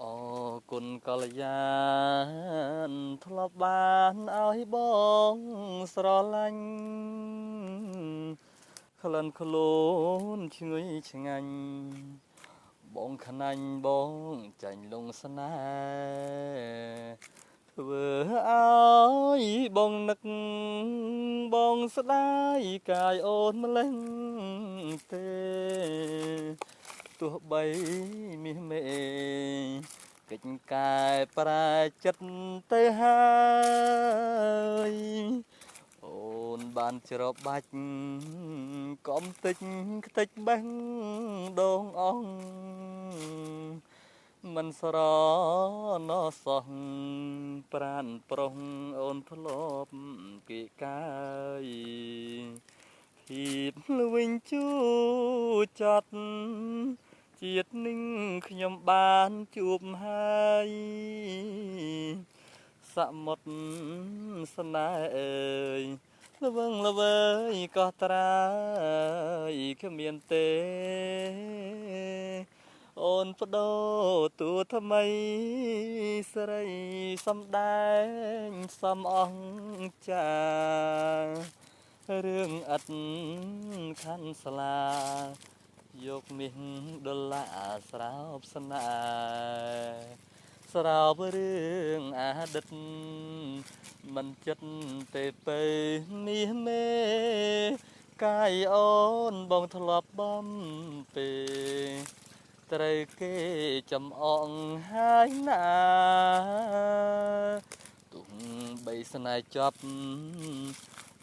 អូគុណកល្យានធ្លាប់បានឲ្យបងស្រឡាញ់ក្លិនខ្លួនឈ្ងុយឆ្ងាញ់បងខ្នាញ់បងចាញ់លងស្នេហ៍ធ្វើឲ្យបងនឹកបងស្ដាយកាយអូនម្លេះទេទោះបីមាសមេកិច្ចកែប្រែចិត្តទៅហើយអូនបានច្របាច់កំតិចខ្ទេចបេះដងអងមិនស្រណោះសោះប្រានប្រុសអូនធ្លាប់គេកាយពីភ្វិញជូចត់ជាតិនឹងខ្ញុំបានជួបហើយសមុទ្រស្នេហ៍អើយល្វឹងល្វើយក៏ត្រើយគ្មានទេអូនបដូរតួថ្មីស្រីសំដែងសំអង្ចារឿងឥតខាន់ស្លាយកមាសដុល្លារស្រោបស្នេហ៍ស្រោបរឿងអតីតមិនចិត្តទេពើមាសមេកាយអូនបងធ្លាប់បំពេត្រូវគេចំអងហើយណាទុំបីស្នេហ៍ចប់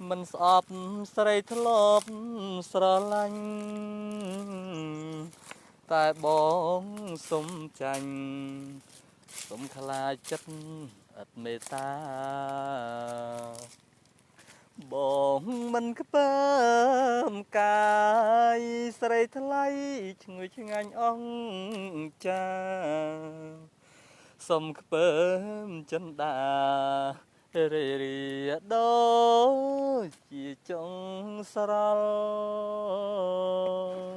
មិនស្អប់ស្រីធ្លាប់ស្រឡាញ់តែបងសុំចាញ់សុំខ្លាចចិត្តឥតមេត្តាបងមិនខ្ពើមកាយស្រីថ្លៃឈ្ងុយឆ្ងាញ់អង្ចាសុំខ្ពើមចិន្តារីរីដូចជាចុងស្រល់